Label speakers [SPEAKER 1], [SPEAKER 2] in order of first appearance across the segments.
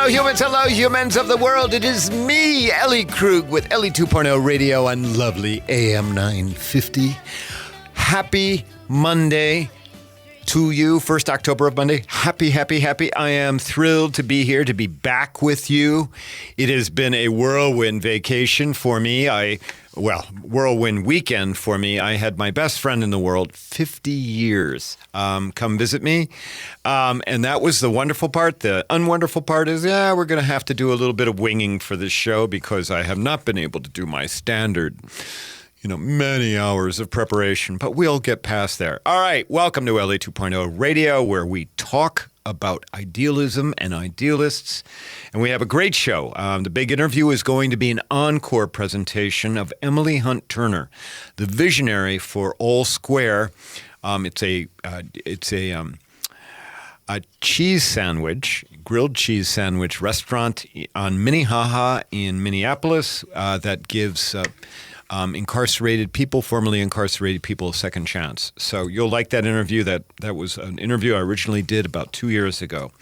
[SPEAKER 1] Hello, humans of the world. It is me, Ellie Krug, with Ellie 2.0 Radio on lovely AM 950. Happy Monday to you, 1st October of Monday. Happy. I am thrilled to be here, to be back with you. It has been a whirlwind vacation for me. Whirlwind weekend for me. I had my best friend in the world, 50 years, come visit me. And that was the wonderful part. The unwonderful part is, we're going to have to do a little bit of winging for this show because I have not been able to do my standard, many hours of preparation, but we'll get past there. All right, welcome to LA 2.0 Radio, where we talk about idealism and idealists. And we have a great show. The big interview is going to be an encore presentation of Emily Hunt Turner, the visionary for All Square. It's a cheese sandwich, grilled cheese sandwich restaurant on Minnehaha in Minneapolis that gives formerly incarcerated people a second chance. So you'll like that interview. That was an interview I originally did about 2 years ago.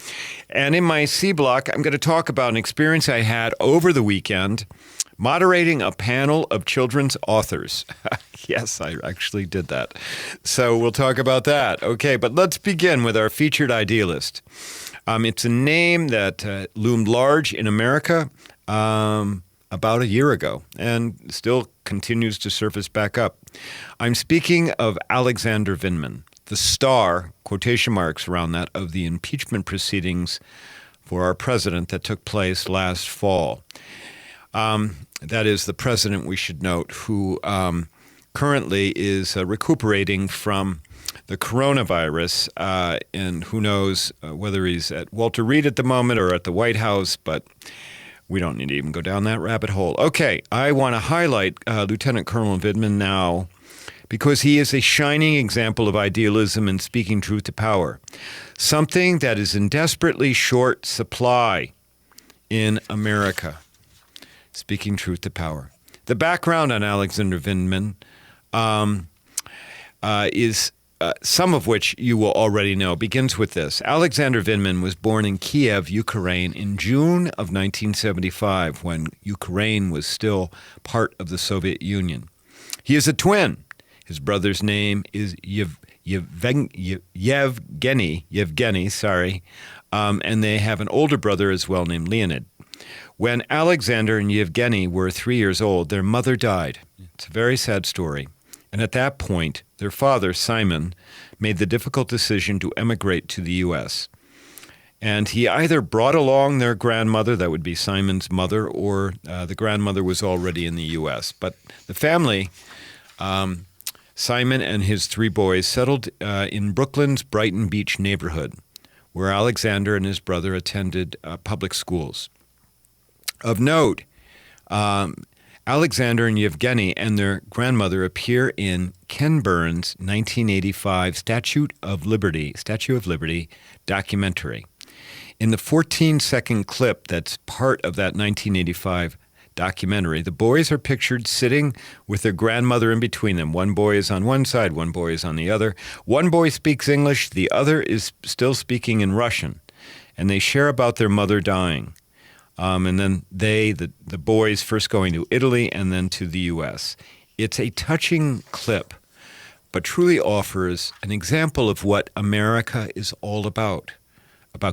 [SPEAKER 1] And in my C block, I'm going to talk about an experience I had over the weekend moderating a panel of children's authors. Yes, I actually did that. So we'll talk about that. Okay, but let's begin with our featured idealist. It's a name that loomed large in America about a year ago and still continues to surface back up. I'm speaking of Alexander Vindman, the star, quotation marks around that, of the impeachment proceedings for our president that took place last fall. That is the president, we should note, who currently is recuperating from the coronavirus, and who knows whether he's at Walter Reed at the moment or at the White House, but we don't need to even go down that rabbit hole. Okay, I want to highlight Lieutenant Colonel Vindman now because he is a shining example of idealism and speaking truth to power, something that is in desperately short supply in America. Speaking truth to power. The background on Alexander Vindman is some of which you will already know, begins with this. Alexander Vindman was born in Kiev, Ukraine, in June of 1975, when Ukraine was still part of the Soviet Union. He is a twin. His brother's name is Yevgeny, and they have an older brother as well named Leonid. When Alexander and Yevgeny were 3 years old, their mother died. It's a very sad story. And at that point, their father, Simon, made the difficult decision to emigrate to the U.S. And he either brought along their grandmother, that would be Simon's mother, or the grandmother was already in the U.S. But the family, Simon and his three boys, settled in Brooklyn's Brighton Beach neighborhood, where Alexander and his brother attended public schools. Of note, Alexander and Yevgeny and their grandmother appear in Ken Burns' 1985 Statue of Liberty documentary. In the 14-second clip that's part of that 1985 documentary, the boys are pictured sitting with their grandmother in between them. One boy is on one side, one boy is on the other. One boy speaks English, the other is still speaking in Russian, and they share about their mother dying. And then the boys first going to Italy and then to the U.S. It's a touching clip, but truly offers an example of what America is all about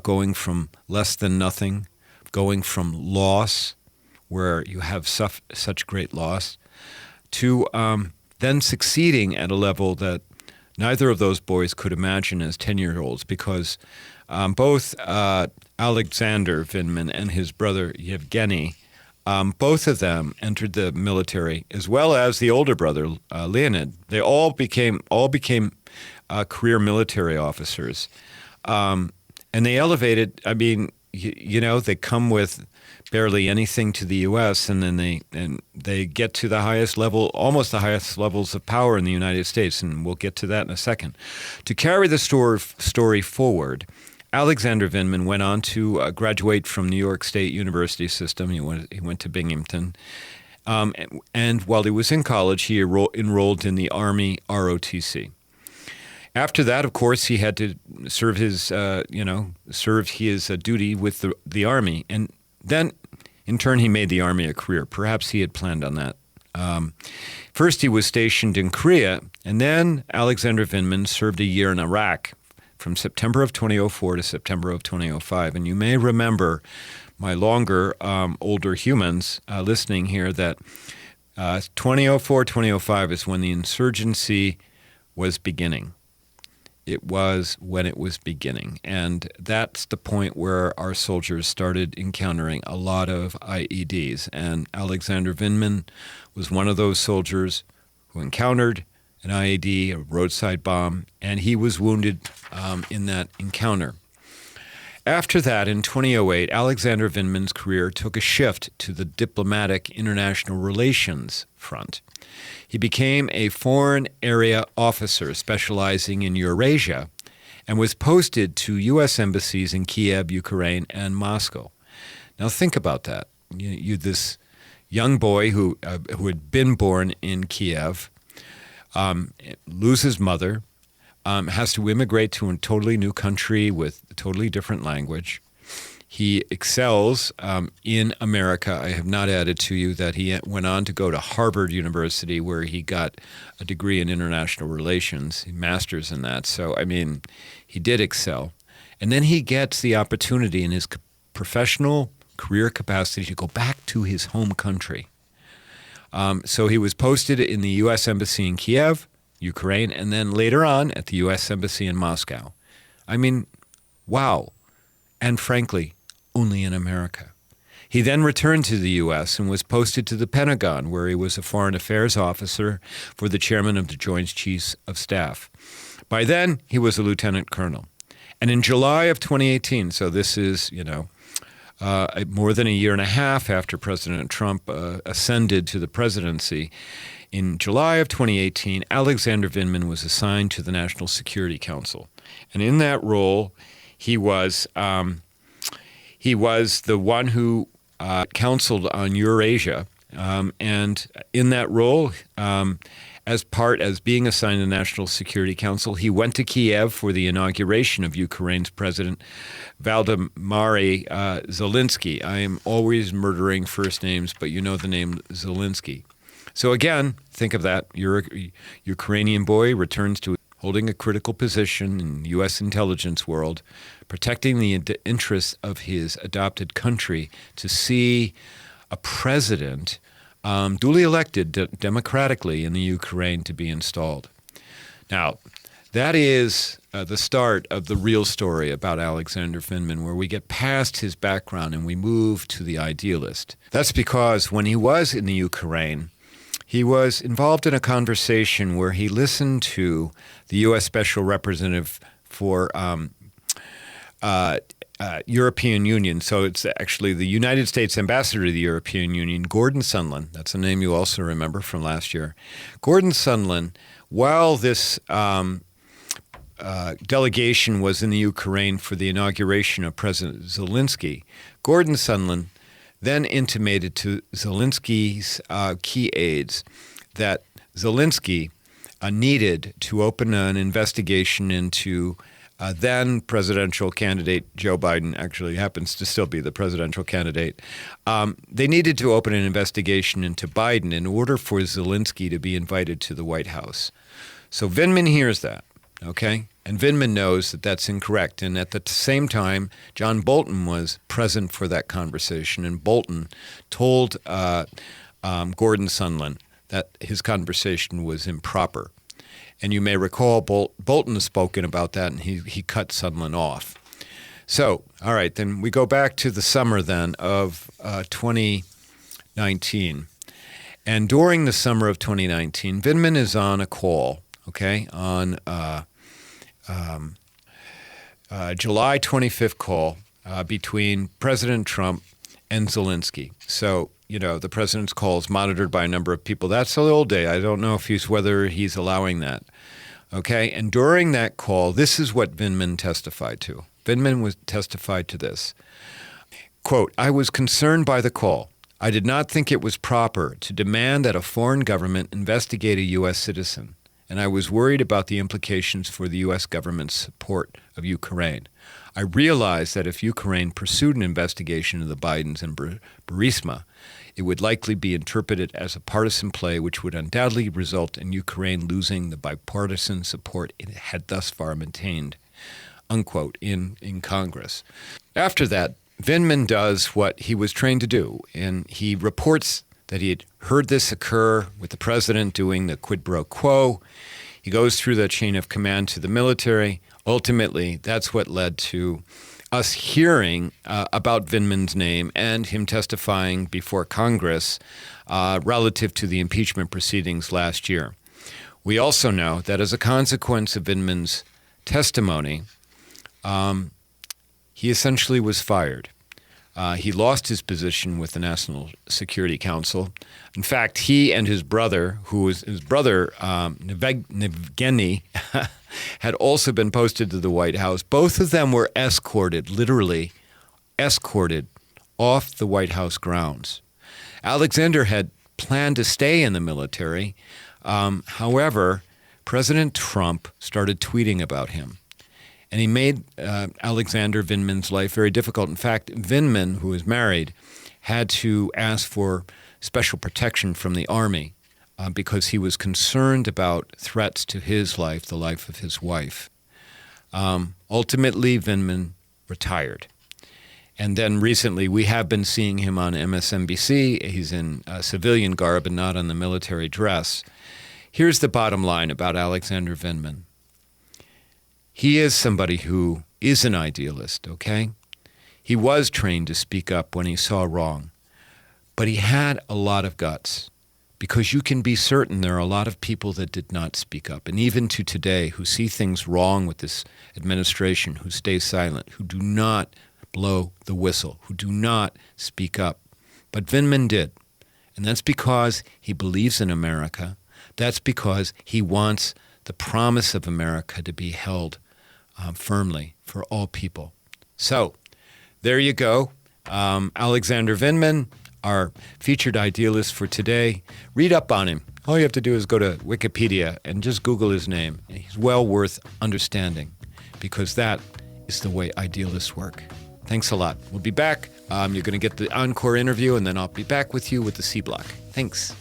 [SPEAKER 1] going from less than nothing, going from loss, where you have such great loss, to then succeeding at a level that neither of those boys could imagine as 10-year-olds, because both Alexander Vindman and his brother Yevgeny, both of them entered the military, as well as the older brother Leonid. They all became career military officers, and they elevated. I mean, they come with barely anything to the U.S. and then they get to the highest level, almost the highest levels of power in the United States, and we'll get to that in a second. To carry the story forward, Alexander Vindman went on to graduate from New York State University system. He went to Binghamton. And while he was in college, he enrolled in the Army ROTC. After that, of course, he had to serve his, duty with the army. And then, in turn, he made the army a career. Perhaps he had planned on that. First, he was stationed in Korea, and then Alexander Vindman served a year in Iraq from September of 2004 to September of 2005. And you may remember, my older humans listening here, that 2004, 2005 is when the insurgency was beginning. It was when it was beginning. And that's the point where our soldiers started encountering a lot of IEDs. And Alexander Vindman was one of those soldiers who encountered an IED, a roadside bomb, and he was wounded in that encounter. After that, in 2008, Alexander Vindman's career took a shift to the diplomatic international relations front. He became a foreign area officer specializing in Eurasia and was posted to U.S. embassies in Kiev, Ukraine, and Moscow. Now think about that. This young boy who had been born in Kiev, loses mother, has to immigrate to a totally new country with a totally different language. He excels in America. I have not added to you that he went on to go to Harvard University, where he got a degree in international relations, a master's in that. So, he did excel. And then he gets the opportunity in his professional career capacity to go back to his home country. So he was posted in the U.S. Embassy in Kiev, Ukraine, and then later on at the U.S. Embassy in Moscow. Wow. And frankly, only in America. He then returned to the U.S. and was posted to the Pentagon, where he was a foreign affairs officer for the chairman of the Joint Chiefs of Staff. By then, he was a lieutenant colonel. And in July of 2018, so this is, more than a year and a half after President Trump ascended to the presidency, in July of 2018, Alexander Vindman was assigned to the National Security Council. And in that role, he was the one who counseled on Eurasia, and in that role, as being assigned to the National Security Council, he went to Kiev for the inauguration of Ukraine's President Volodymyr Zelensky. I am always murdering first names, but you know the name Zelensky. So again, think of that. Ukrainian boy returns to holding a critical position in the U.S. intelligence world, protecting the interests of his adopted country, to see a president duly elected democratically in the Ukraine to be installed. Now, that is the start of the real story about Alexander Vindman, where we get past his background and we move to the idealist. That's because when he was in the Ukraine, he was involved in a conversation where he listened to the U.S. Special Representative for European Union. So it's actually the United States Ambassador to the European Union, Gordon Sondland. That's a name you also remember from last year. Gordon Sondland, while this delegation was in the Ukraine for the inauguration of President Zelensky, Gordon Sondland then intimated to Zelensky's key aides that Zelensky needed to open an investigation into then presidential candidate Joe Biden. Actually happens to still be the presidential candidate. They needed to open an investigation into Biden in order for Zelensky to be invited to the White House. So Vindman hears that, okay? And Vindman knows that that's incorrect. And at the same time, John Bolton was present for that conversation. And Bolton told Gordon Sondland that his conversation was improper. And you may recall Bolton has spoken about that, and he cut Sondland off. So, all right, then we go back to the summer then of 2019. And during the summer of 2019, Vindman is on a call, okay, on July 25th call between President Trump and Zelensky. So, the president's call is monitored by a number of people. That's the old day. I don't know whether he's allowing that. Okay, and during that call, this is what Vindman testified to. Vindman testified to this. Quote, "I was concerned by the call. I did not think it was proper to demand that a foreign government investigate a U.S. citizen. and I was worried about the implications for the U.S. government's support of Ukraine. I realized that if Ukraine pursued an investigation of the Bidens and Burisma, it would likely be interpreted as a partisan play, which would undoubtedly result in Ukraine losing the bipartisan support it had thus far maintained, unquote, in Congress. After that, Vindman does what he was trained to do, and he reports that he had heard this occur with the president doing the quid pro quo. He goes through the chain of command to the military. Ultimately, that's what led to us hearing about Vindman's name and him testifying before Congress relative to the impeachment proceedings last year. We also know that as a consequence of Vindman's testimony, he essentially was fired. He lost his position with the National Security Council. In fact, he and his brother, Nevgeny, had also been posted to the White House. Both of them were literally escorted off the White House grounds. Alexander had planned to stay in the military. However, President Trump started tweeting about him. And he made Alexander Vindman's life very difficult. In fact, Vindman, who was married, had to ask for special protection from the Army because he was concerned about threats to his life, the life of his wife. Ultimately, Vindman retired. And then recently, we have been seeing him on MSNBC. He's in civilian garb and not on the military dress. Here's the bottom line about Alexander Vindman. He is somebody who is an idealist, okay? He was trained to speak up when he saw wrong, but he had a lot of guts because you can be certain there are a lot of people that did not speak up, and even to today who see things wrong with this administration, who stay silent, who do not blow the whistle, who do not speak up. But Vindman did, and that's because he believes in America. That's because he wants the promise of America to be held firmly for all people. So there you go. Alexander Vindman, our featured idealist for today. Read up on him. All you have to do is go to Wikipedia and just Google his name. He's well worth understanding because that is the way idealists work. Thanks a lot. We'll be back. You're going to get the encore interview, and then I'll be back with you with the C Block. Thanks.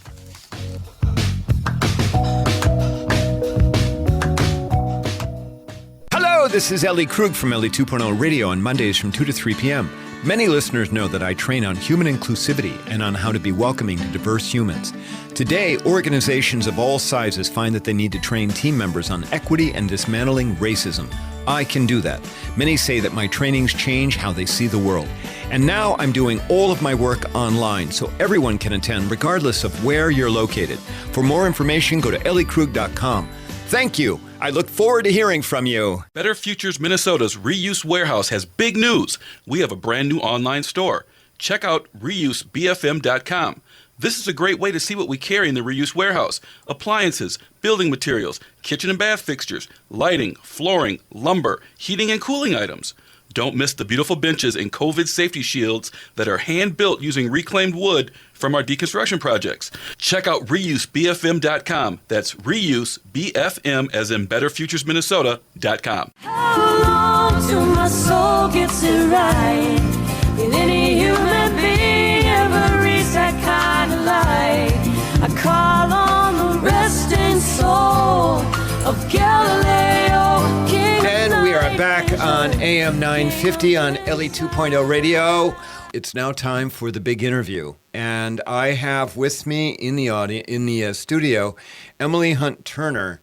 [SPEAKER 1] This is Ellie Krug from Ellie 2.0 Radio on Mondays from 2 to 3 p.m. Many listeners know that I train on human inclusivity and on how to be welcoming to diverse humans. Today, organizations of all sizes find that they need to train team members on equity and dismantling racism. I can do that. Many say that my trainings change how they see the world. And now I'm doing all of my work online, so everyone can attend regardless of where you're located. For more information, go to elliekrug.com. Thank you. I look forward to hearing from you.
[SPEAKER 2] Better Futures Minnesota's Reuse Warehouse has big news. We have a brand new online store. Check out reusebfm.com. This is a great way to see what we carry in the Reuse Warehouse. Appliances, building materials, kitchen and bath fixtures, lighting, flooring, lumber, heating and cooling items. Don't miss the beautiful benches and COVID safety shields that are hand-built using reclaimed wood from our deconstruction projects. Check out reusebfm.com. That's reusebfm as in betterfuturesminnesota.com.
[SPEAKER 3] How long till my soul gets it right? Will any human being ever reach that kind of light? I call on the resting soul of Galileo, King.
[SPEAKER 1] And we are back on AM 950 on Ellie 2.0 Radio. It's now time for the big interview. And I have with me in the studio, Emily Hunt Turner,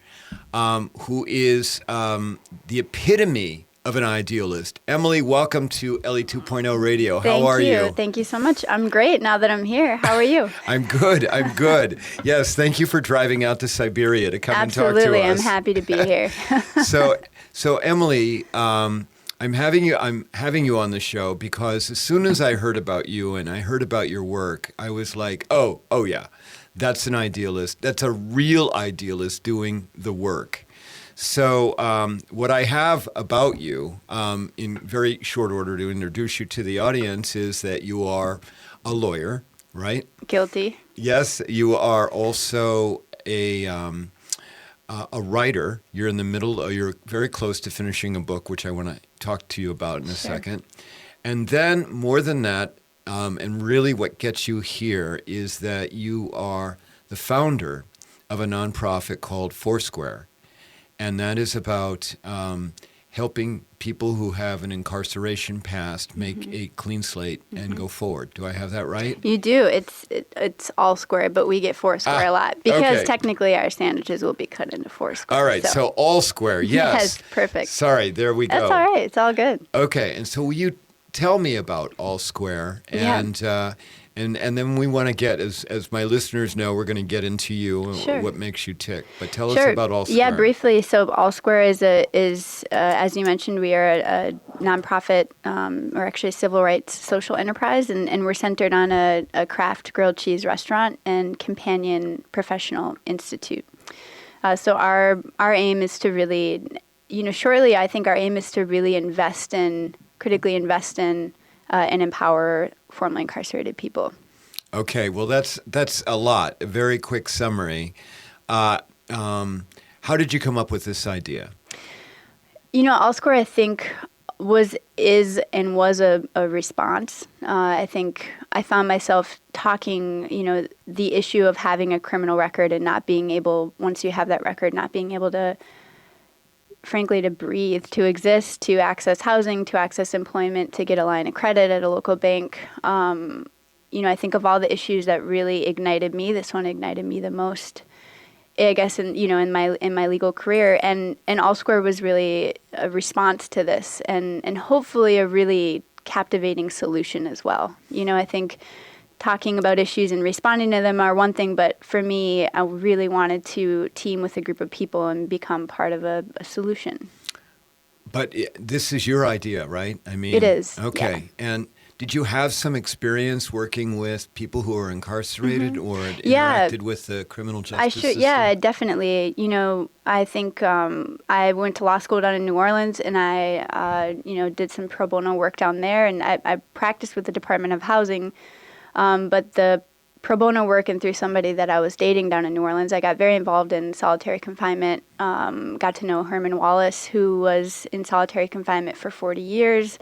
[SPEAKER 1] who is the epitome of an idealist. Emily, welcome to Ellie 2.0 Radio. How are you?
[SPEAKER 4] Thank you so much. I'm great now that I'm here. How are you?
[SPEAKER 1] I'm good. Yes, thank you for driving out to Siberia to come and talk to us.
[SPEAKER 4] Absolutely, I'm happy to be here.
[SPEAKER 1] So Emily, I'm having you on the show because as soon as I heard about you and I heard about your work, I was like, oh yeah, that's an idealist. That's a real idealist doing the work. So what I have about you, in very short order to introduce you to the audience, is that you are a lawyer, right?
[SPEAKER 4] Guilty.
[SPEAKER 1] Yes, you are also a a writer. You're in the middle. You're very close to finishing a book, which I want to talk to you about in a second. And then more than that, and really what gets you here is that you are the founder of a nonprofit called Foursquare. And that is about helping people who have an incarceration past make a clean slate and go forward. Do I have that right?
[SPEAKER 4] You do. It's all square, but we get Foursquare a lot because
[SPEAKER 1] okay.
[SPEAKER 4] technically our sandwiches will be cut into Foursquare.
[SPEAKER 1] All right, so all square, yes.
[SPEAKER 4] Yes, perfect.
[SPEAKER 1] Sorry, there we go.
[SPEAKER 4] That's all right. It's all good.
[SPEAKER 1] Okay, and so will you tell me about All Square? And then we want to get, as my listeners know, we're going to get into you,
[SPEAKER 4] Sure.
[SPEAKER 1] what makes you tick. But tell us
[SPEAKER 4] Sure.
[SPEAKER 1] about All Square.
[SPEAKER 4] Yeah, briefly. So All Square is as you mentioned, we are a nonprofit, or actually a civil rights social enterprise, and we're centered on a craft grilled cheese restaurant and companion professional institute. So our aim is to really, shortly, I think our aim is to really critically invest in and empower formerly incarcerated people.
[SPEAKER 1] Okay, well, that's a lot. A very quick summary. How did you come up with this idea?
[SPEAKER 4] All Square, I think, was a response. I think I found myself talking, the issue of having a criminal record and not being able, once you have that record, not being able to, frankly, to breathe, to exist, to access housing, to access employment, to get a line of credit at a local bank. I think of all the issues that really ignited me, this one ignited me the most, I guess, in my legal career. And All Square was really a response to this and hopefully a really captivating solution as well. I think talking about issues and responding to them are one thing, but for me, I really wanted to team with a group of people and become part of a solution.
[SPEAKER 1] But this is your idea, right? I mean,
[SPEAKER 4] it is.
[SPEAKER 1] Okay.
[SPEAKER 4] Yeah.
[SPEAKER 1] And did you have some experience working with people who are incarcerated or
[SPEAKER 4] Yeah.
[SPEAKER 1] interacted with the criminal justice system?
[SPEAKER 4] Yeah, definitely. I think I went to law school down in New Orleans, and I, did some pro bono work down there, and I practiced with the Department of Housing. But the pro bono work and through somebody that I was dating down in New Orleans, I got very involved in solitary confinement, got to know Herman Wallace, who was in solitary confinement for 40 years,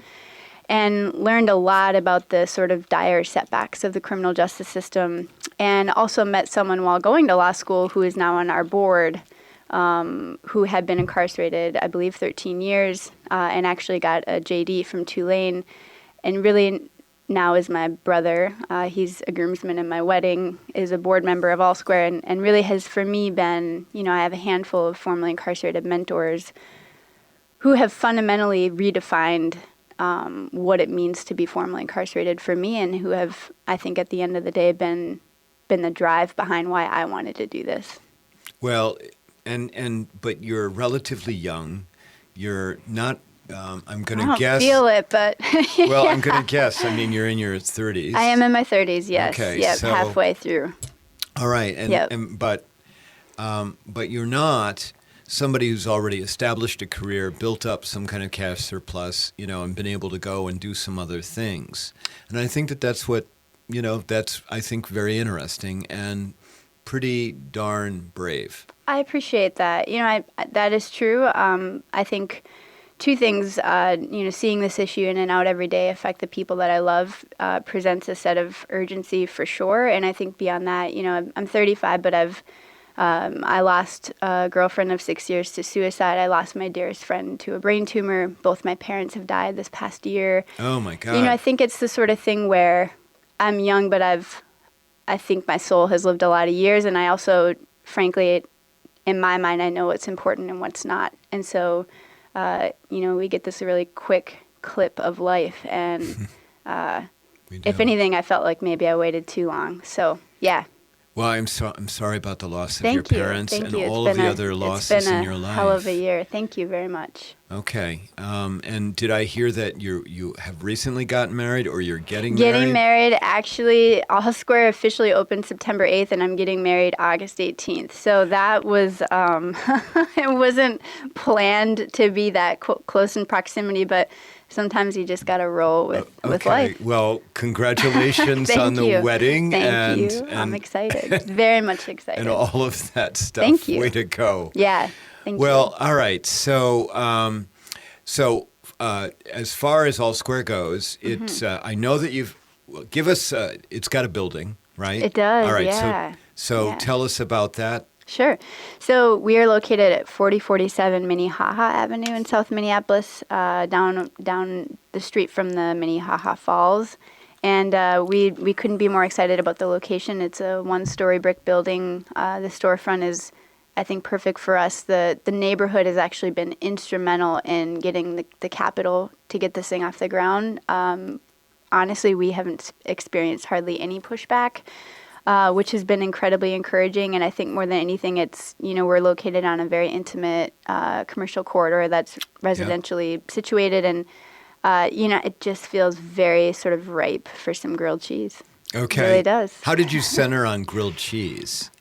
[SPEAKER 4] and learned a lot about the sort of dire setbacks of the criminal justice system, and also met someone while going to law school who is now on our board, who had been incarcerated, I believe, 13 years, and actually got a JD from Tulane, and really now is my brother. He's a groomsman in my wedding, is a board member of All Square, and really has, for me, been, I have a handful of formerly incarcerated mentors who have fundamentally redefined what it means to be formerly incarcerated for me, and who have, I think, at the end of the day, been the drive behind why I wanted to do this.
[SPEAKER 1] Well, but you're relatively young. You're not. I'm going to guess.
[SPEAKER 4] I don't feel it, but
[SPEAKER 1] well, I'm going to guess. I mean, you're in your 30s.
[SPEAKER 4] I am in my 30s. Yes.
[SPEAKER 1] Okay,
[SPEAKER 4] yep,
[SPEAKER 1] so,
[SPEAKER 4] halfway through.
[SPEAKER 1] All right, but you're not somebody who's already established a career, built up some kind of cash surplus, and been able to go and do some other things. And I think that's what, that's, I think, very interesting and pretty darn brave.
[SPEAKER 4] I appreciate that. That is true. I think two things, seeing this issue in and out every day affect the people that I love presents a set of urgency for sure. And I think beyond that, I'm 35, but I lost a girlfriend of 6 years to suicide. I lost my dearest friend to a brain tumor. Both my parents have died this past year.
[SPEAKER 1] Oh, my God.
[SPEAKER 4] I think it's the sort of thing where I'm young, but I think my soul has lived a lot of years. And I also, frankly, in my mind, I know what's important and what's not. And so, we get this really quick clip of life. And if anything, I felt like maybe I waited too long. So, yeah.
[SPEAKER 1] Well, I'm sorry about the loss of
[SPEAKER 4] Thank
[SPEAKER 1] your
[SPEAKER 4] you.
[SPEAKER 1] parents
[SPEAKER 4] Thank
[SPEAKER 1] and
[SPEAKER 4] you.
[SPEAKER 1] all of the other losses in your life.
[SPEAKER 4] It's been a hell of a year. Thank you very much.
[SPEAKER 1] Okay. And did I hear that you have recently gotten married, or you're getting
[SPEAKER 4] Getting
[SPEAKER 1] married?
[SPEAKER 4] married, actually, All Square officially opened September 8th, and I'm getting married August 18th. So that was, it wasn't planned to be that close in proximity, but sometimes you just got to roll with life.
[SPEAKER 1] Well, congratulations
[SPEAKER 4] Thank
[SPEAKER 1] on the
[SPEAKER 4] you.
[SPEAKER 1] wedding.
[SPEAKER 4] Thank you. I'm excited. Very much excited.
[SPEAKER 1] And all of that stuff.
[SPEAKER 4] Thank you.
[SPEAKER 1] Way to go.
[SPEAKER 4] Yeah. Thank you.
[SPEAKER 1] Well, all right. So, as far as All Square goes, it's. I know that you've. Give us. It's got a building, right?
[SPEAKER 4] It does.
[SPEAKER 1] All right.
[SPEAKER 4] Yeah.
[SPEAKER 1] So
[SPEAKER 4] Yeah.
[SPEAKER 1] tell us about that.
[SPEAKER 4] Sure. So we are located at 4047 Minnehaha Avenue in South Minneapolis, down the street from the Minnehaha Falls. And we couldn't be more excited about the location. It's a one-story brick building. The storefront is, I think, perfect for us. The neighborhood has actually been instrumental in getting the capital to get this thing off the ground. Honestly, we haven't experienced hardly any pushback, which has been incredibly encouraging. And I think more than anything, it's, we're located on a very intimate commercial corridor that's residentially situated. And, it just feels very sort of ripe for some grilled cheese.
[SPEAKER 1] Okay.
[SPEAKER 4] It really does.
[SPEAKER 1] How did you center on grilled cheese?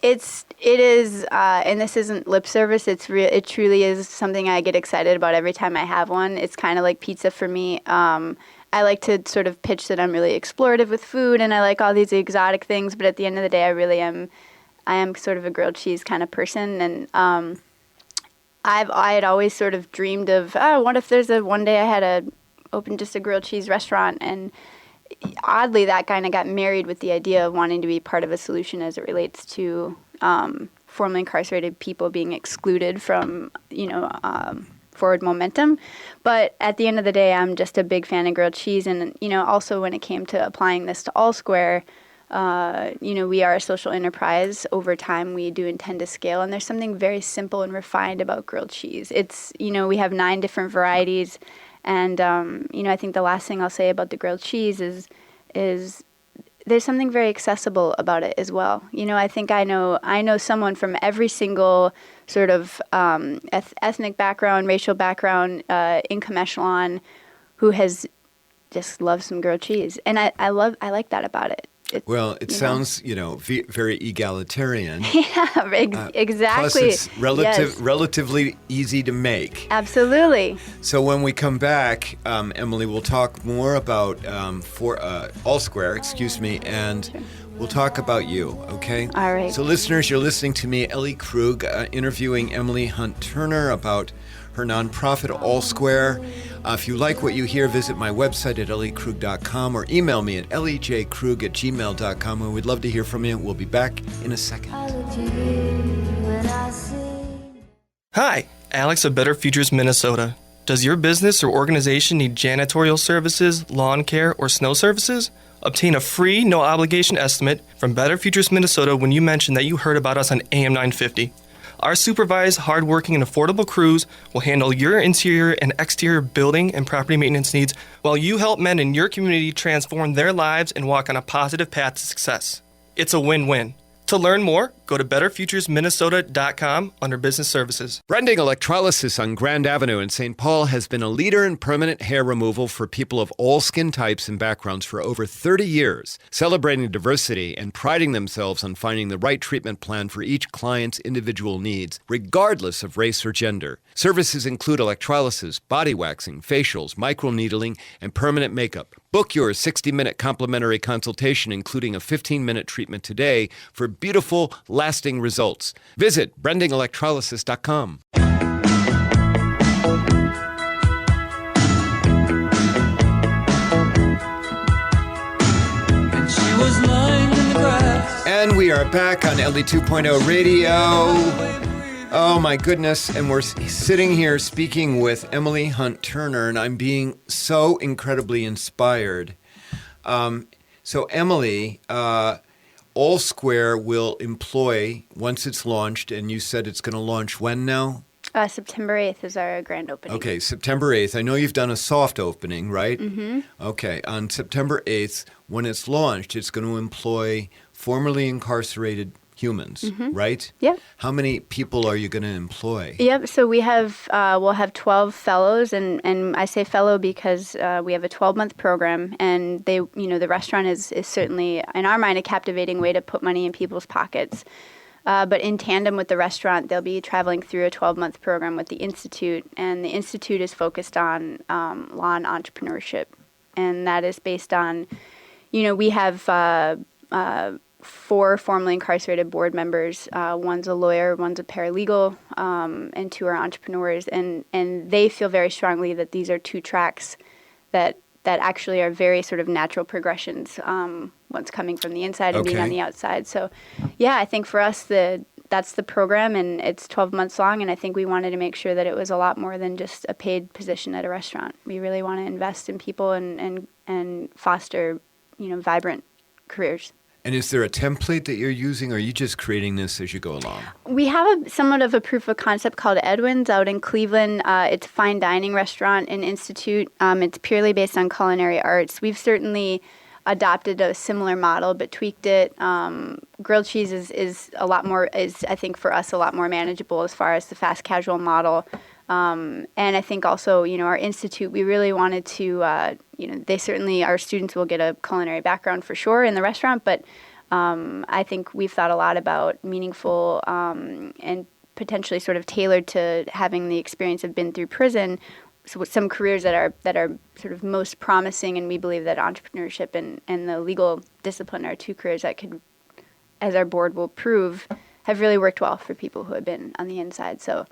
[SPEAKER 4] It is, and this isn't lip service. It truly is something I get excited about every time I have one. It's kind of like pizza for me. I like to sort of pitch that I'm really explorative with food, and I like all these exotic things. But at the end of the day, I am sort of a grilled cheese kind of person. And I had always sort of dreamed of, what if there's one day I had open just a grilled cheese restaurant. And oddly, that kind of got married with the idea of wanting to be part of a solution as it relates to formerly incarcerated people being excluded from, forward momentum. But at the end of the day, I'm just a big fan of grilled cheese. And, also when it came to applying this to All Square, we are a social enterprise. Over time, we do intend to scale. And there's something very simple and refined about grilled cheese. It's, we have 9 different varieties. And, I think the last thing I'll say about the grilled cheese is there's something very accessible about it as well. I think I know someone from every single sort of ethnic background, racial background, income echelon who has just loved some grilled cheese. And I like that about it.
[SPEAKER 1] It sounds, very egalitarian.
[SPEAKER 4] Yeah, exactly.
[SPEAKER 1] Plus, it's relatively easy to make.
[SPEAKER 4] Absolutely.
[SPEAKER 1] So when we come back, Emily, we'll talk more about All Square, and we'll talk about you, okay?
[SPEAKER 4] All right.
[SPEAKER 1] So listeners, you're listening to me, Ellie Krug, interviewing Emily Hunt Turner about her nonprofit, All Square. If you like what you hear, visit my website at elliekrug.com or email me at elliekrug@gmail.com, and we'd love to hear from you. We'll be back in a second.
[SPEAKER 5] Hi, Alex of Better Futures Minnesota. Does your business or organization need janitorial services, lawn care, or snow services? Obtain a free, no-obligation estimate from Better Futures Minnesota when you mention that you heard about us on AM 950. Our supervised, hardworking, and affordable crews will handle your interior and exterior building and property maintenance needs while you help men in your community transform their lives and walk on a positive path to success. It's a win-win. To learn more, go to betterfuturesminnesota.com under Business Services.
[SPEAKER 1] Brending Electrolysis on Grand Avenue in St. Paul has been a leader in permanent hair removal for people of all skin types and backgrounds for over 30 years, celebrating diversity and priding themselves on finding the right treatment plan for each client's individual needs, regardless of race or gender. Services include electrolysis, body waxing, facials, microneedling, and permanent makeup. Book your 60-minute complimentary consultation, including a 15-minute treatment today for beautiful, lasting results. Visit brendingelectrolysis.com. And we are back on LD 2.0 Radio. Oh my goodness, and we're sitting here speaking with Emily Hunt Turner, and I'm being so incredibly inspired. So Emily, All Square will employ, once it's launched, and you said it's going to launch when now?
[SPEAKER 4] September 8th is our grand opening.
[SPEAKER 1] Okay, September 8th. I know you've done a soft opening, right? Mm-hmm. Okay, on September 8th, when it's launched, it's going to employ formerly incarcerated humans, right?
[SPEAKER 4] Yep.
[SPEAKER 1] How many people are you going to employ?
[SPEAKER 4] Yep. So we'll have 12 fellows, and I say fellow because we have a 12-month program, and the restaurant is certainly in our mind a captivating way to put money in people's pockets. But in tandem with the restaurant, they'll be traveling through a 12-month program with the Institute, and the Institute is focused on law and entrepreneurship, and that is based on, we have 4 formerly incarcerated board members. One's a lawyer, one's a paralegal, and 2 are entrepreneurs. And they feel very strongly that these are 2 tracks that actually are very sort of natural progressions. One's coming from the inside and being on the outside. So, yeah, I think for us, that's the program, and it's 12 months long. And I think we wanted to make sure that it was a lot more than just a paid position at a restaurant. We really want to invest in people and foster, vibrant careers.
[SPEAKER 1] And is there a template that you're using, or are you just creating this as you go along?
[SPEAKER 4] We have somewhat of a proof of concept called Edwin's out in Cleveland. It's a fine dining restaurant and institute. It's purely based on culinary arts. We've certainly adopted a similar model, but tweaked it. Grilled cheese is I think for us, a lot more manageable as far as the fast casual model. And I think also, our institute, we really wanted to, our students will get a culinary background for sure in the restaurant, but I think we've thought a lot about meaningful and potentially sort of tailored to having the experience of been through prison. So with some careers that are sort of most promising, and we believe that entrepreneurship and the legal discipline are 2 careers that could, as our board will prove, have really worked well for people who have been on the inside. So.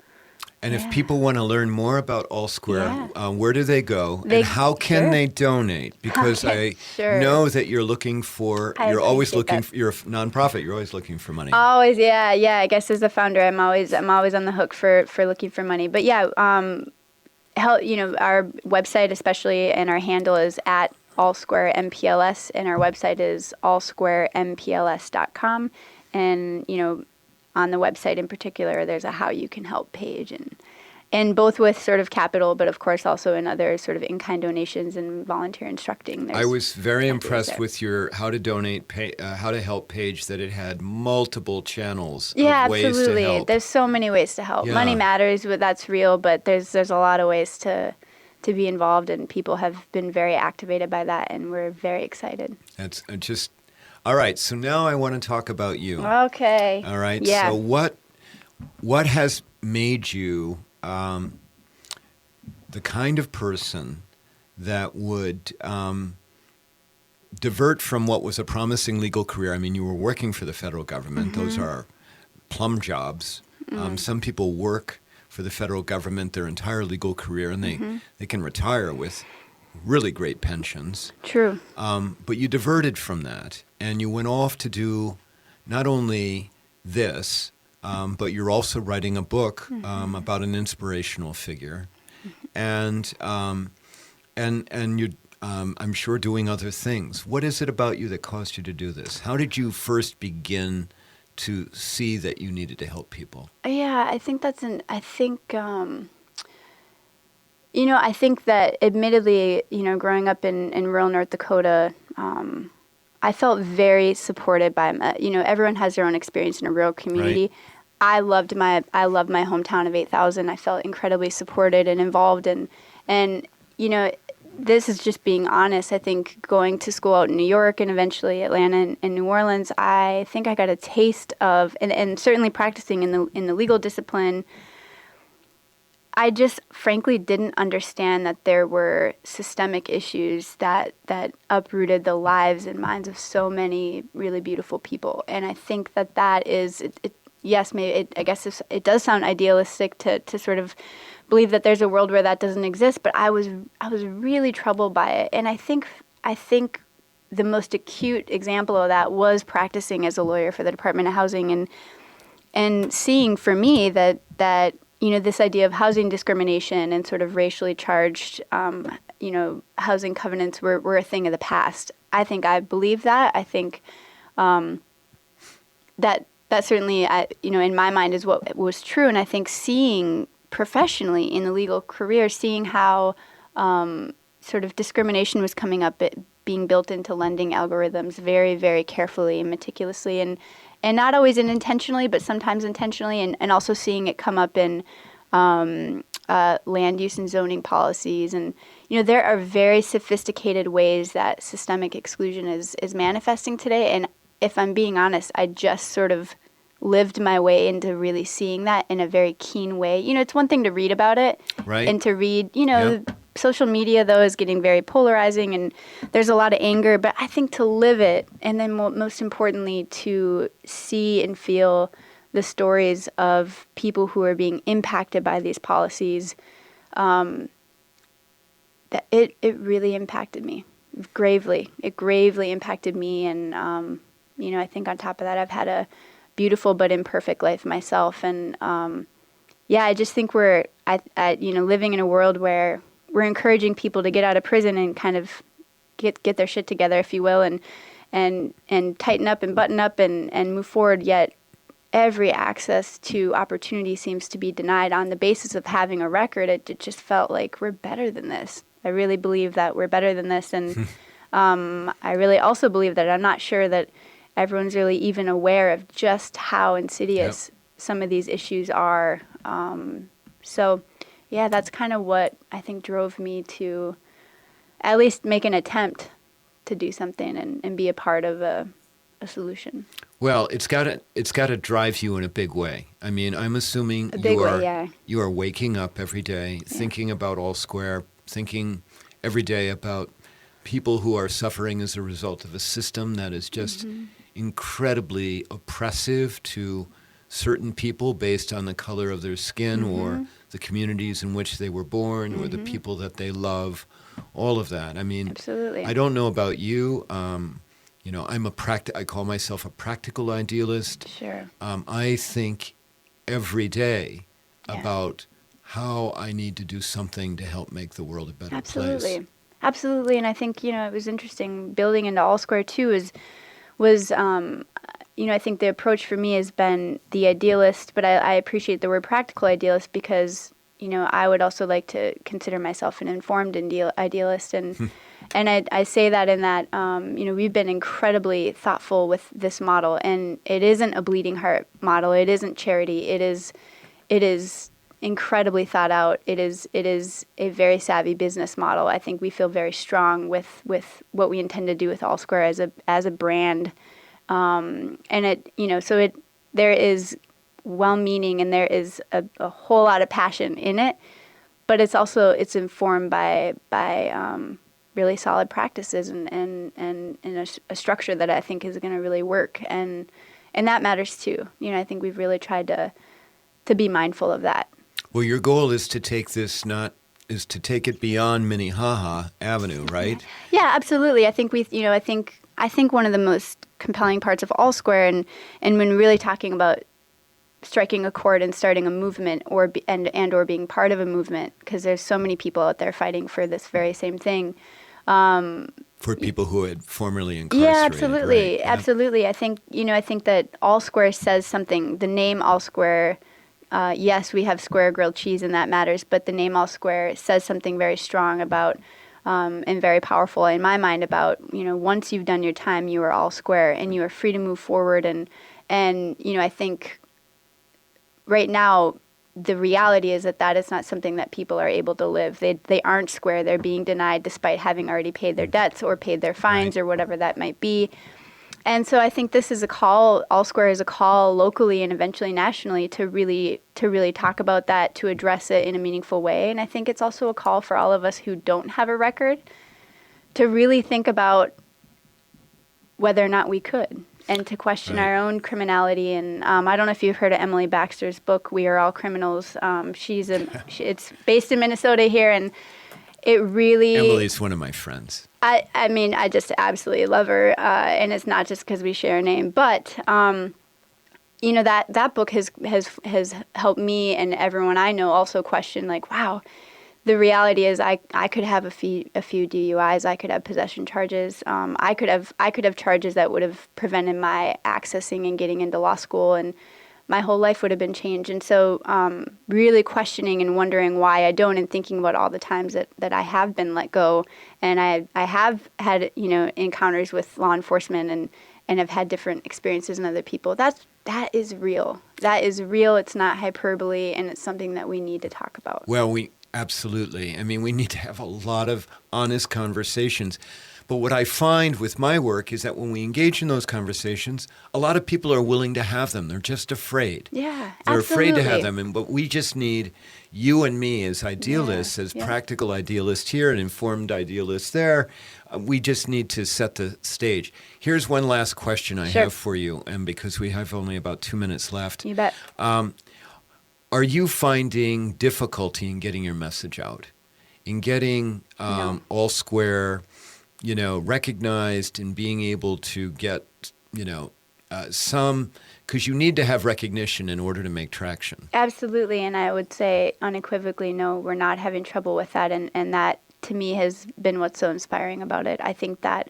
[SPEAKER 1] And if people want to learn more about All Square, where do they go? And how can they donate? Because I know that you're looking for, you're a nonprofit, you're always looking for money.
[SPEAKER 4] Always, yeah. I guess as the founder, I'm always on the hook for looking for money. But yeah, our website especially, and our handle is at All Square MPLS, and our website is allsquarempls.com. And, on the website in particular, there's a how you can help page, and both with sort of capital, but of course also in other sort of in-kind donations and volunteer instructing.
[SPEAKER 1] I was very impressed with your how to donate, how to help page, that it had multiple channels of ways
[SPEAKER 4] absolutely.
[SPEAKER 1] to help.
[SPEAKER 4] There's so many ways to help. Money matters, but that's real, but there's a lot of ways to be involved, and people have been very activated by that, and we're very excited.
[SPEAKER 1] That's just... All right, so now I want to talk about you.
[SPEAKER 4] Okay.
[SPEAKER 1] All right.
[SPEAKER 4] Yeah.
[SPEAKER 1] So what has made you the kind of person that would divert from what was a promising legal career? I mean, you were working for the federal government. Those are plum jobs. Some people work for the federal government their entire legal career, and they can retire with really great pensions.
[SPEAKER 4] True.
[SPEAKER 1] But you diverted from that, and you went off to do not only this, but you're also writing a book about an inspirational figure, and you're I'm sure doing other things. What is it about you that caused you to do this? How did you first begin to see that you needed to help people?
[SPEAKER 4] Yeah, I think I think that admittedly, growing up in rural North Dakota, I felt very supported by, everyone has their own experience in a rural community.
[SPEAKER 1] Right.
[SPEAKER 4] I loved my hometown of 8,000. I felt incredibly supported and involved, and this is just being honest. I think going to school out in New York and eventually Atlanta and New Orleans, I think I got a taste of, and certainly practicing in the legal discipline, I just frankly didn't understand that there were systemic issues that uprooted the lives and minds of so many really beautiful people. And I think that is, yes, maybe I guess it does sound idealistic to sort of believe that there's a world where that doesn't exist, but I was really troubled by it. And I think the most acute example of that was practicing as a lawyer for the Department of Housing and seeing for me that this idea of housing discrimination and sort of racially charged, housing covenants were a thing of the past. I think I believe that. I think that certainly, in my mind is what was true. And I think seeing professionally in the legal career, seeing how sort of discrimination was coming up, being built into lending algorithms very, very carefully and meticulously, not always intentionally, but sometimes intentionally, and also seeing it come up in land use and zoning policies. And, there are very sophisticated ways that systemic exclusion is manifesting today. And if I'm being honest, I just sort of lived my way into really seeing that in a very keen way. It's one thing to read about it,
[SPEAKER 1] Right.
[SPEAKER 4] and to read, social media, though, is getting very polarizing, and there's a lot of anger. But I think to live it, and then most importantly, to see and feel the stories of people who are being impacted by these policies, that it really impacted me gravely. It gravely impacted me, and I think on top of that, I've had a beautiful but imperfect life myself, and I just think we're living in a world where we're encouraging people to get out of prison and kind of get their shit together, if you will, and tighten up and button up and move forward. Yet every access to opportunity seems to be denied on the basis of having a record. It just felt like we're better than this. I really believe that we're better than this, and I really also believe that I'm not sure that everyone's really even aware of just how insidious some of these issues are. That's kind of what I think drove me to at least make an attempt to do something and be a part of a solution.
[SPEAKER 1] Well, it's got to drive you in a big way. I mean, I'm assuming you are waking up every day thinking about All Square, thinking every day about people who are suffering as a result of a system that is just incredibly oppressive to certain people based on the color of their skin or the communities in which they were born or the people that they love, all of that. I mean,
[SPEAKER 4] absolutely.
[SPEAKER 1] I don't know about you. I call myself a practical idealist.
[SPEAKER 4] Sure.
[SPEAKER 1] I think every day about how I need to do something to help make the world a better place.
[SPEAKER 4] Absolutely. And I think, it was interesting building into All Square too was I think the approach for me has been the idealist, but I appreciate the word practical idealist because, I would also like to consider myself an informed idealist. And I say that in that, we've been incredibly thoughtful with this model, and it isn't a bleeding heart model. It isn't charity. It is incredibly thought out. It is a very savvy business model. I think we feel very strong with what we intend to do with All Square as a brand. There is well-meaning and there is a whole lot of passion in it, but it's informed by really solid practices and a structure that I think is going to really work, and that matters too. I think we've really tried to be mindful of that.
[SPEAKER 1] Well, your goal is to take it beyond Minnehaha Avenue, right?
[SPEAKER 4] Yeah, absolutely. I think I think one of the most compelling parts of All Square, and when really talking about striking a chord and starting a movement or being part of a movement, because there's so many people out there fighting for this very same thing.
[SPEAKER 1] For people who had formerly incarcerated.
[SPEAKER 4] Yeah, absolutely,
[SPEAKER 1] right?
[SPEAKER 4] Absolutely. I think that All Square says something. The name All Square, yes, we have square grilled cheese and that matters, but the name All Square says something very strong about and very powerful in my mind about, once you've done your time, you are all square and you are free to move forward. And I think right now the reality is that is not something that people are able to live. They aren't square. They're being denied despite having already paid their debts or paid their fines or whatever that might be. And so I think this is a call, All Square is a call locally and eventually nationally to really talk about that, to address it in a meaningful way. And I think it's also a call for all of us who don't have a record to really think about whether or not we could, and to question our own criminality. And I don't know if you've heard of Emily Baxter's book, We Are All Criminals. It's based in Minnesota here, and it really...
[SPEAKER 1] Emily's one of my friends.
[SPEAKER 4] I mean, I just absolutely love her, and it's not just because we share a name, but that book has helped me and everyone I know also question, like, wow, the reality is I could have a few DUIs, I could have possession charges, I could have charges that would have prevented my accessing and getting into law school, and my whole life would have been changed. And so really questioning and wondering why I don't, and thinking about all the times that I have been let go, and I have had, encounters with law enforcement and have had different experiences than other people. That is real. That is real. It's not hyperbole, and it's something that we need to talk about.
[SPEAKER 1] Well, we absolutely. I mean, we need to have a lot of honest conversations. But what I find with my work is that when we engage in those conversations, a lot of people are willing to have them. They're just afraid.
[SPEAKER 4] Yeah,
[SPEAKER 1] They're afraid to have
[SPEAKER 4] absolutely.
[SPEAKER 1] them. But we just need you and me as idealists, as practical idealists here and informed idealists there. We just need to set the stage. Here's one last question I have for you, and because we have only about 2 minutes left.
[SPEAKER 4] You bet.
[SPEAKER 1] Are you finding difficulty in getting your message out, in getting
[SPEAKER 4] No.
[SPEAKER 1] All Square, recognized, and being able to get, some, because you need to have recognition in order to make traction?
[SPEAKER 4] Absolutely, and I would say unequivocally, no, we're not having trouble with that, and that to me has been what's so inspiring about it. I think that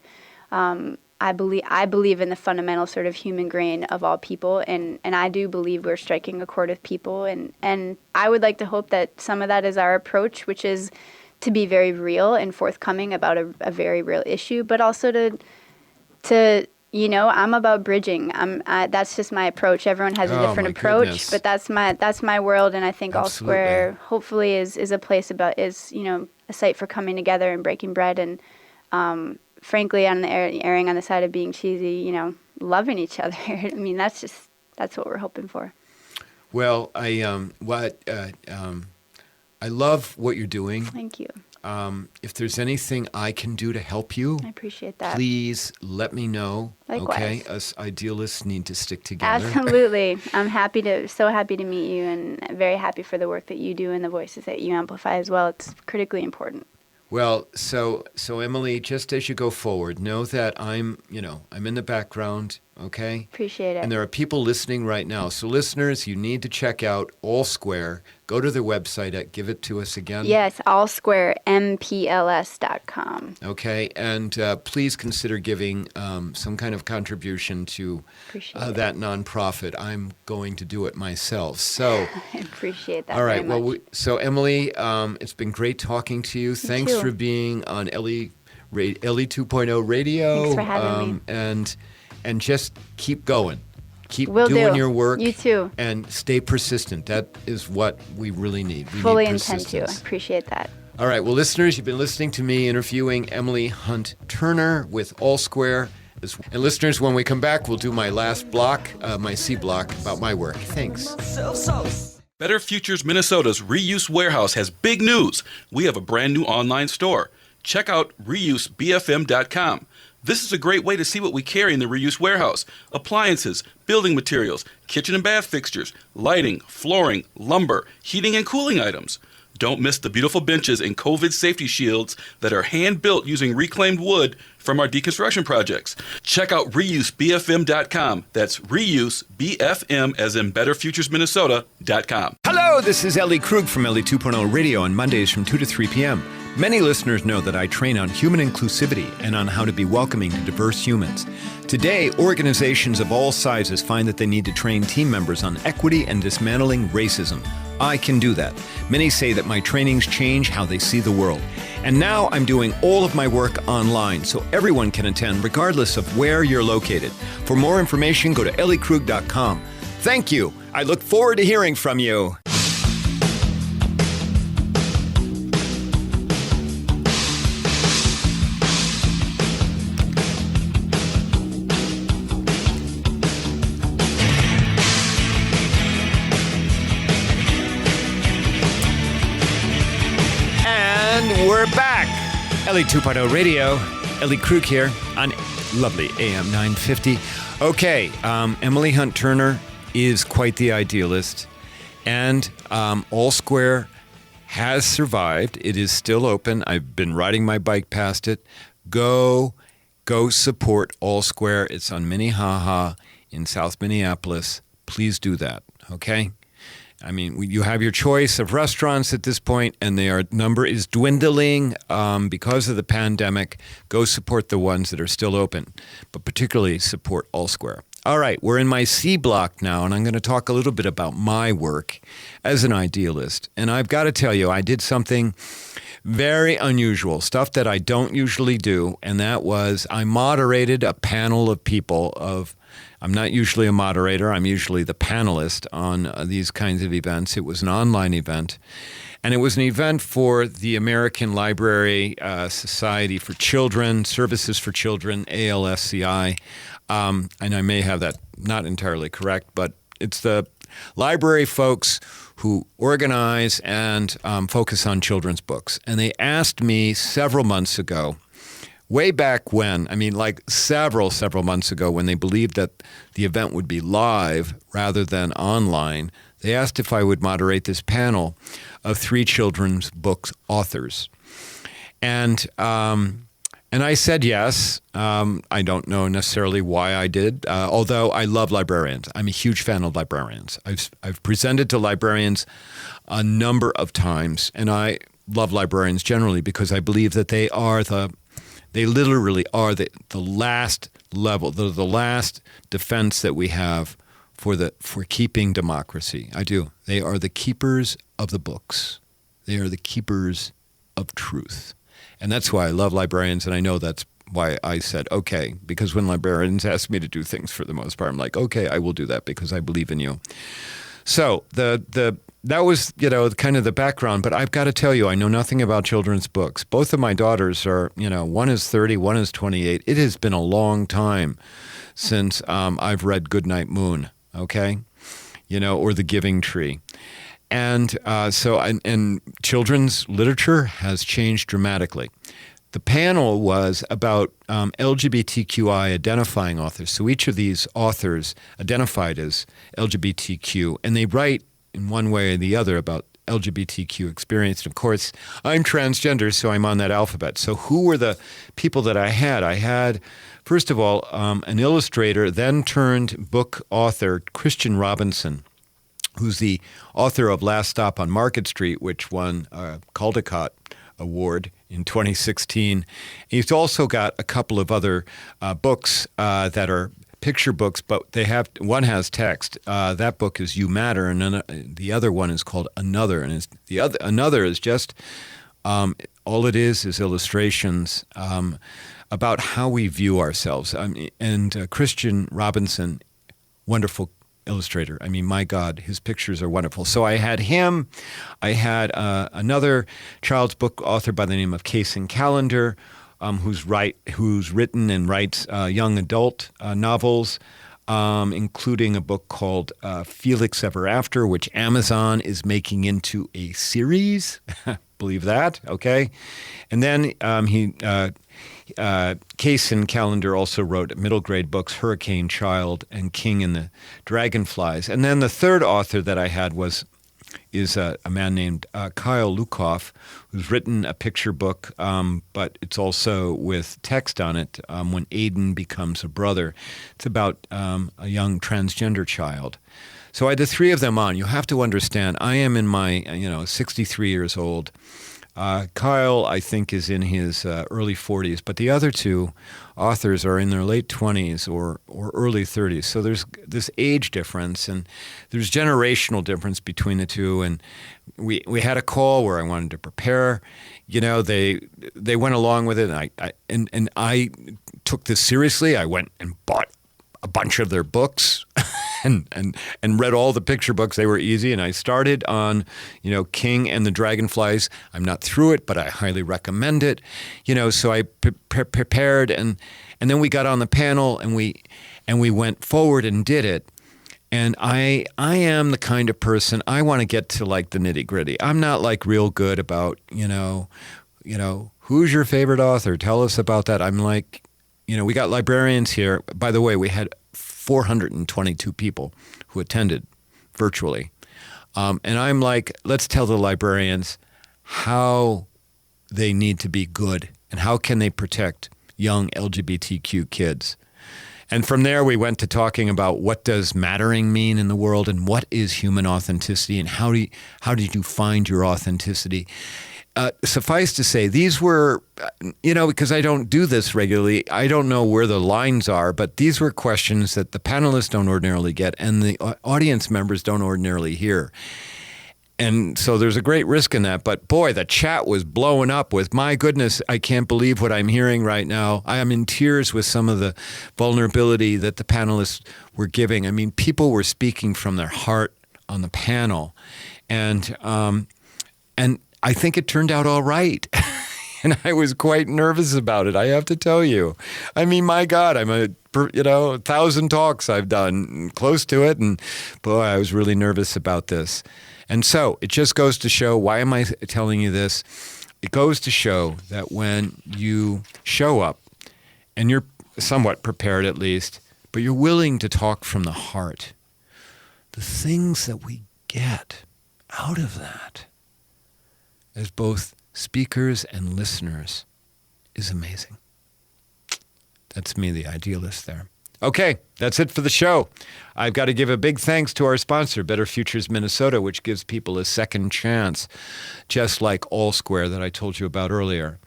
[SPEAKER 4] I believe in the fundamental sort of human grain of all people, and I do believe we're striking a chord with people, and I would like to hope that some of that is our approach, which is to be very real and forthcoming about a very real issue, but also to I'm about bridging. That's just my approach. Everyone has a
[SPEAKER 1] Oh,
[SPEAKER 4] different
[SPEAKER 1] my
[SPEAKER 4] approach,
[SPEAKER 1] goodness.
[SPEAKER 4] but that's my world, and I think All
[SPEAKER 1] Absolutely.
[SPEAKER 4] Square hopefully is a place a site for coming together and breaking bread, and frankly, on the erring on the side of being cheesy, loving each other. I mean, that's what we're hoping for.
[SPEAKER 1] Well, I love what you're doing.
[SPEAKER 4] Thank you.
[SPEAKER 1] If there's anything I can do to help you,
[SPEAKER 4] I appreciate that.
[SPEAKER 1] please let me know.
[SPEAKER 4] Likewise.
[SPEAKER 1] Okay, us idealists need to stick together.
[SPEAKER 4] Absolutely. I'm so happy to meet you, and very happy for the work that you do and the voices that you amplify as well. It's critically important.
[SPEAKER 1] Well, so Emily, just as you go forward, know that I'm in the background, okay?
[SPEAKER 4] Appreciate it.
[SPEAKER 1] And there are people listening right now. So listeners, you need to check out All Square. Go to their website give it to us again.
[SPEAKER 4] Yes, allsquarempls.com.
[SPEAKER 1] Okay, and please consider giving some kind of contribution to
[SPEAKER 4] Appreciate it.
[SPEAKER 1] that nonprofit. I'm going to do it myself. So,
[SPEAKER 4] I appreciate that.
[SPEAKER 1] all right.
[SPEAKER 4] Very
[SPEAKER 1] Well,
[SPEAKER 4] much.
[SPEAKER 1] so Emily, it's been great talking to you. Thanks
[SPEAKER 4] too.
[SPEAKER 1] for being on Ellie 2.0 Radio.
[SPEAKER 4] Thanks for having me.
[SPEAKER 1] And just keep going. Keep
[SPEAKER 4] Will
[SPEAKER 1] doing
[SPEAKER 4] do.
[SPEAKER 1] your work.
[SPEAKER 4] You too.
[SPEAKER 1] And stay persistent. That is what we really need. We
[SPEAKER 4] Fully
[SPEAKER 1] need
[SPEAKER 4] intend to.
[SPEAKER 1] persistence.
[SPEAKER 4] Appreciate that.
[SPEAKER 1] All right. Well, listeners, you've been listening to me interviewing Emily Hunt Turner with All Square. And listeners, when we come back, we'll do my last block, my C block, about my work. Thanks.
[SPEAKER 2] Better Futures Minnesota's Reuse Warehouse has big news. We have a brand new online store. Check out reusebfm.com. This is a great way to see what we carry in the Reuse Warehouse. Appliances, building materials, kitchen and bath fixtures, lighting, flooring, lumber, heating and cooling items. Don't miss the beautiful benches and COVID safety shields that are hand-built using reclaimed wood from our deconstruction projects. Check out reusebfm.com. That's reusebfm as in betterfuturesminnesota.com.
[SPEAKER 1] Hello, this is Ellie Krug from Ellie 2.0 Radio on Mondays from 2 to 3 p.m. Many listeners know that I train on human inclusivity and on how to be welcoming to diverse humans. Today, organizations of all sizes find that they need to train team members on equity and dismantling racism. I can do that. Many say that my trainings change how they see the world. And now I'm doing all of my work online, so everyone can attend regardless of where you're located. For more information, go to elliekrug.com. Thank you. I look forward to hearing from you. We're back. Ellie 2.0 Radio. Ellie Krug here on lovely AM 950. Okay, Emily Hunt Turner is quite the idealist, and All Square has survived. It is still open. I've been riding my bike past it. Go support All Square. It's on Minnehaha in South Minneapolis. Please do that, okay? I mean, you have your choice of restaurants at this point, and their number is dwindling because of the pandemic. Go support the ones that are still open, but particularly support All Square. All right, we're in my C block now, and I'm going to talk a little bit about my work as an idealist. And I've got to tell you, I did something very unusual, stuff that I don't usually do, and that was I moderated a panel of people I'm not usually a moderator, I'm usually the panelist on these kinds of events. It was an online event, and it was an event for the American Library Society for Children, Services for Children, ALSCI, and I may have that not entirely correct, but it's the library folks who organize and focus on children's books. And they asked me several months ago, way back when, I mean, like several months ago, when they believed that the event would be live rather than online, they asked if I would moderate this panel of 3 children's book authors. And I said yes. I don't know necessarily why I did, although I love librarians. I'm a huge fan of librarians. I've presented to librarians a number of times, and I love librarians generally because I believe that they literally are the last level, the last defense that we have for keeping democracy. I do. They are the keepers of the books. They are the keepers of truth. And that's why I love librarians, and I know that's why I said, okay, because when librarians ask me to do things for the most part, I'm like, okay, I will do that because I believe in you. So that was, kind of the background, but I've got to tell you, I know nothing about children's books. Both of my daughters are, one is 30, one is 28. It has been a long time since I've read Goodnight Moon, okay? Or The Giving Tree. And and children's literature has changed dramatically. The panel was about LGBTQi-identifying authors. So each of these authors identified as LGBTQ, and they write in one way or the other about LGBTQ experience. And of course, I'm transgender, so I'm on that alphabet. So who were the people that I had? I had, first of all, an illustrator, then turned book author, Christian Robinson, who's the author of Last Stop on Market Street, which won a Caldecott Award in 2016. He's also got a couple of other books that are picture books, but one has text. That book is You Matter, and the other one is called Another. And Another is just all it is illustrations about how we view ourselves. And Christian Robinson, wonderful illustrator. I mean, my God, his pictures are wonderful. So I had him. I had another child's book author by the name of Kason Callender, who's written and writes young adult novels, including a book called Felix Ever After, which Amazon is making into a series. Believe that, okay? And then Kason Callender also wrote middle grade books, Hurricane Child and King and the Dragonflies. And then the third author that I had is a man named Kyle Lukoff, who's written a picture book, but it's also with text on it, When Aiden Becomes a Brother. It's about a young transgender child. So I had the 3 of them on. You have to understand, I am in my 63 years old. Kyle, I think, is in his early 40s, but the other 2 authors are in their late 20s or early 30s. So there's this age difference, and there's generational difference between the 2. And we had a call where I wanted to prepare. They went along with it, and I took this seriously. I went and bought a bunch of their books. And read all the picture books. They were easy, and I started on, King and the Dragonflies. I'm not through it, but I highly recommend it. So I prepared, and then we got on the panel, and we went forward and did it. And I am the kind of person, I want to get to like the nitty gritty. I'm not like real good about, who's your favorite author? Tell us about that. I'm like, we got librarians here. By the way, we had 422 people who attended virtually. And I'm like, let's tell the librarians how they need to be good and how can they protect young LGBTQ kids. And from there, we went to talking about what does mattering mean in the world and what is human authenticity and how did you find your authenticity. Suffice to say, these were, because I don't do this regularly, I don't know where the lines are, but these were questions that the panelists don't ordinarily get and the audience members don't ordinarily hear. And so there's a great risk in that. But boy, the chat was blowing up with, my goodness, I can't believe what I'm hearing right now. I am in tears with some of the vulnerability that the panelists were giving. I mean, people were speaking from their heart on the panel. And I think it turned out all right. And I was quite nervous about it, I have to tell you. I mean, my God, 1,000 talks I've done, close to it. And boy, I was really nervous about this. And so it just goes to show, why am I telling you this? It goes to show that when you show up, and you're somewhat prepared at least, but you're willing to talk from the heart, the things that we get out of that as both speakers and listeners is amazing. That's me, the idealist there. Okay, that's it for the show. I've got to give a big thanks to our sponsor, Better Futures Minnesota, which gives people a second chance, just like All Square that I told you about earlier.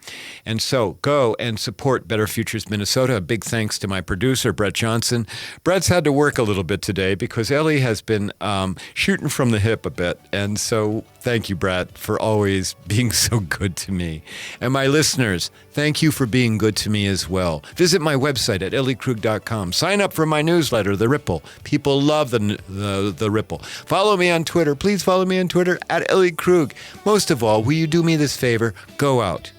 [SPEAKER 1] And so go and support Better Futures Minnesota. A big thanks to my producer, Brett Johnson. Brett's had to work a little bit today because Ellie has been shooting from the hip a bit. And so thank you, Brett, for always being so good to me. And my listeners, thank you for being good to me as well. Visit my website at elliekrug.com. Sign up for my newsletter, The Ripple. People love the Ripple. Follow me on Twitter. Please follow me on Twitter at Ellie Krug. Most of all, will you do me this favor? Go out.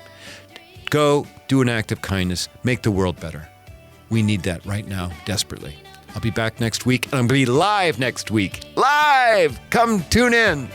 [SPEAKER 1] Go do an act of kindness. Make the world better. We need that right now, desperately. I'll be back next week, and I'm going to be live next week. Live! Come tune in.